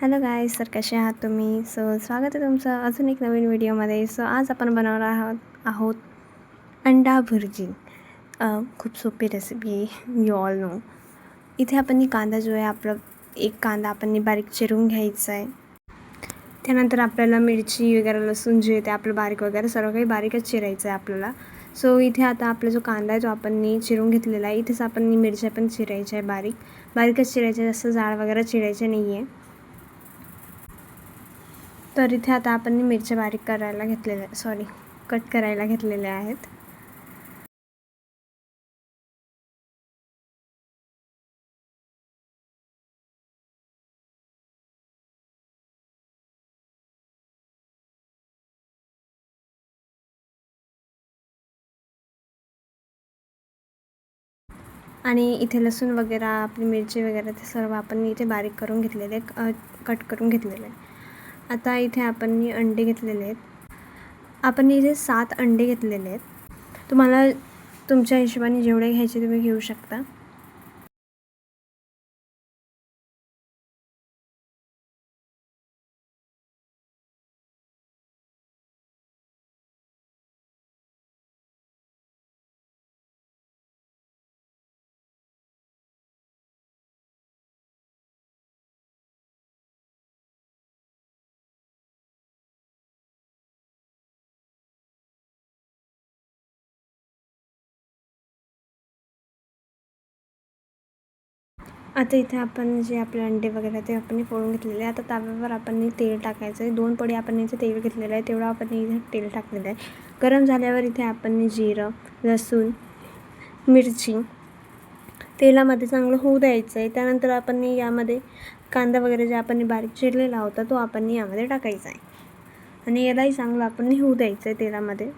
Hello guys, तर कसे आहात तुम्ही? स्वागत आहे तुमचं अजून एक नवीन व्हिडिओमध्ये. आज आपण बनवणार आहोत अंडा भुर्जी. खूप सोपी रेसिपी, यू ऑल नो. इथे आपण कांदा जो आहे आपला एक कांदा आपण बारीक चिरून घ्यायचा आहे. त्यानंतर आपल्याला मिरची वगैरे, लसूण जे ते आपलं बारीक वगैरे सर्व काही बारीकच चिरायचं आहे आपल्याला. इथे आता आपला जो कांदा आहे तो आपण चिरून घेतलेला आहे. इथेच आपण मिरच्या पण चिरायच्या आहे, बारीकच चिरायच्या, जास्त जाड वगैरे चिरायचे नाही आहे. तर इथे आता आपण मिरच्या बारीक करायला कट करायला घेतलेल्या आहेत. आणि इथे लसूण वगैरे, आपली मिरची वगैरे ते सर्व आपण इथे बारीक करून घेतलेले, कट करून घेतलेले आहे. आता इथे आपण अंडे घेतलेले आहेत. आपण इथे 7 अंडे घेतलेले आहेत. तुम्हाला तुमच्या हिशोबाने जेवढे घ्यायचे तुम्ही घेऊ शकता. आता इथे आपण जे आपले अंडे वगैरे ते आपण फोडून घेतलेले आहे. आता तव्यावर आपण तेल टाकायचं आहे. 2 पडी आपण इथे तेल घेतलेलं आहे, तेवढं आपण इथे तेल टाकलेलं आहे. गरम झाल्यावर इथे आपण जिरं, लसूण, मिरची तेलामध्ये चांगलं होऊ द्यायचं आहे. त्यानंतर आपण यामध्ये कांदा वगैरे जे आपण बारीक चिरलेला होता तो आपण यामध्ये टाकायचा आहे आणि यालाही चांगलं आपण होऊ द्यायचं आहे तेलामध्ये.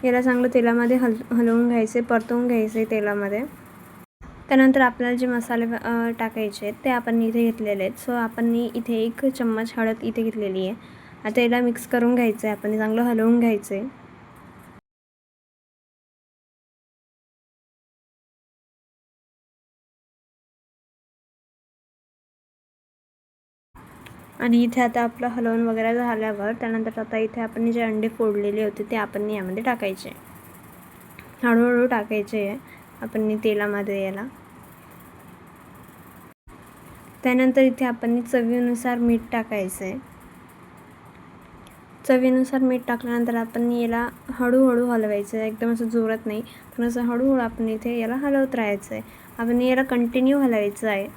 याला चांगलं तेलामध्ये हलवून घ्यायचे, परतवून घ्यायचे तेलामध्ये. त्यानंतर आपल्याला जे मसाले टाकायचे आहेत ते आपण इथे घेतलेले आहेत. आपण इथे 1 चम्मच हळद इथे घेतलेली आहे. आता याला मिक्स करून घ्यायचं आहे, आपण चांगलं हलवून घ्यायचं आहे. आणि इथे आता आपलं हलवून वगैरे झाल्यावर त्यानंतर आता इथे आपण जे अंडे फोडलेले होते ते आपण यामध्ये टाकायचे, हळूहळू टाकायचे आहे आपण तेलामध्ये याला. त्यानंतर इथे आपण चवीनुसार मीठ टाकायचं आहे. चवीनुसार मीठ टाकल्यानंतर आपण याला हळूहळू हलवायचं आहे, एकदम असं जोरात नाही, पण असं हळूहळू आपण इथे याला हलवत राहायचं आहे. आपण याला कंटिन्यू हलवायचं आहे.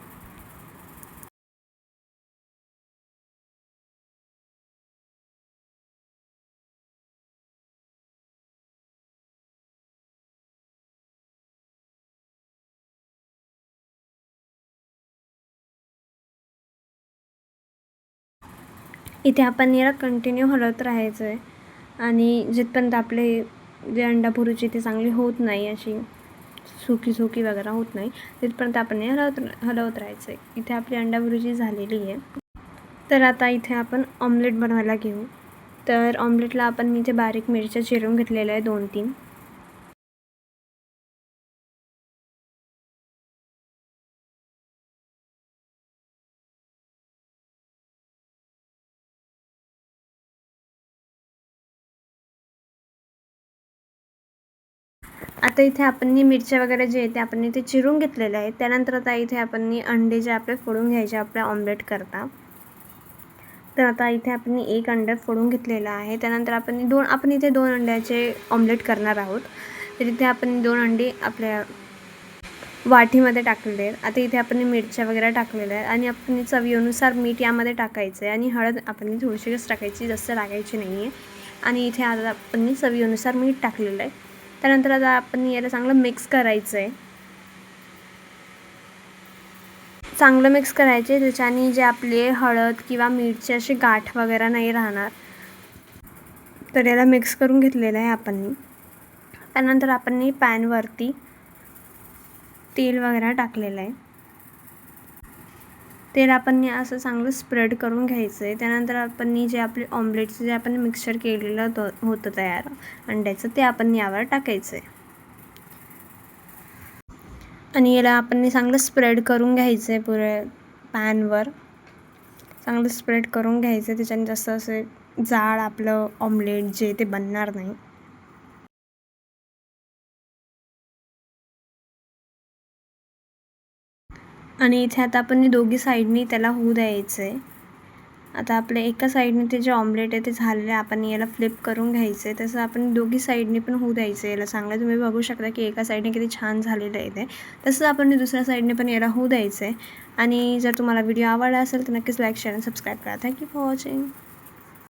इथे आपण याला कंटिन्यू हलवत राहायचं आहे आणि जिथपर्यंत आपले जे अंडा भुर्जी ती चांगली होत नाही, अशी सुकी वगैरे होत नाही, तिथपर्यंत आपण हे हलवत राहायचं आहे. इथे आपली अंडा भुर्जी झालेली आहे. तर आता इथे आपण ऑमलेट बनवायला घेऊ. तर ऑमलेटला आपण इथे बारीक मिरच्या चिरून घेतलेल्या आहे 2-3. आता इथे आपण मिरच्या वगैरे जे आहे ते आपण इथे चिरून घेतलेले आहे. त्यानंतर आता इथे आपण अंडे जे आपले फोडून घ्यायचे आपल्या ऑमलेट करता. तर आता इथे आपण 1 अंडा फोडून घेतलेला आहे. त्यानंतर आपण इथे 2 अंड्याचे ऑमलेट करणार आहोत. तर इथे आपण 2 अंडी आपल्या वाटीमध्ये टाकलेले आहेत. आता इथे आपण मिरच्या वगैरे टाकलेल्या आहेत आणि आपण चवीनुसार मीठ यामध्ये टाकायचं आहे आणि हळद आपण थोडीशीच टाकायची, जास्त टाकायची नाही आहे. आणि इथे आता आपण चवीनुसार मीठ टाकलेलं आहे. त्यानंतर आता आपण याला चांगलं मिक्स करायचं आहे. चांगलं मिक्स करायचे, ज्याच्याने जे आपले हळद किंवा मिरची अशी गाठ वगैरे नाही राहणार. तर याला मिक्स करून घेतलेलं आहे आपण. त्यानंतर आपण पॅनवरती तेल वगैरे टाकलेलं आहे. तेल आपण असं चांगलं स्प्रेड करून घ्यायचं आहे. त्यानंतर आपण जे आपले ऑमलेटचं जे आपण मिक्सचर केलेलं होतं तयार अंड्याचं, ते आपण यावर टाकायचं आहे आणि याला आपण चांगलं स्प्रेड करून घ्यायचं आहे पुऱ्या पॅनवर. चांगलं स्प्रेड करून घ्यायचं. त्याच्याने जास्त असे जाड आपलं ऑमलेट जे ते बनणार नाही. आणि इथे आता आपण दोघी साईडनी त्याला होऊ द्यायचं आहे. आता आपल्या एका साईडने ते जे ऑमलेट आहे ते झालेलं आहे. आपण याला फ्लिप करून घ्यायचं आहे. तसं आपण दोघी साईडने पण होऊ द्यायचं आहे याला चांगलं. तुम्ही बघू शकता की एका साईडने किती छान झालेलं आहे ते. तसं आपण दुसऱ्या साईडने पण याला होऊ द्यायचं आहे. आणि जर तुम्हाला व्हिडिओ आवडला असेल तर नक्कीच लाईक, शेअर आणि सबस्क्राईब करा. Thank you for watching.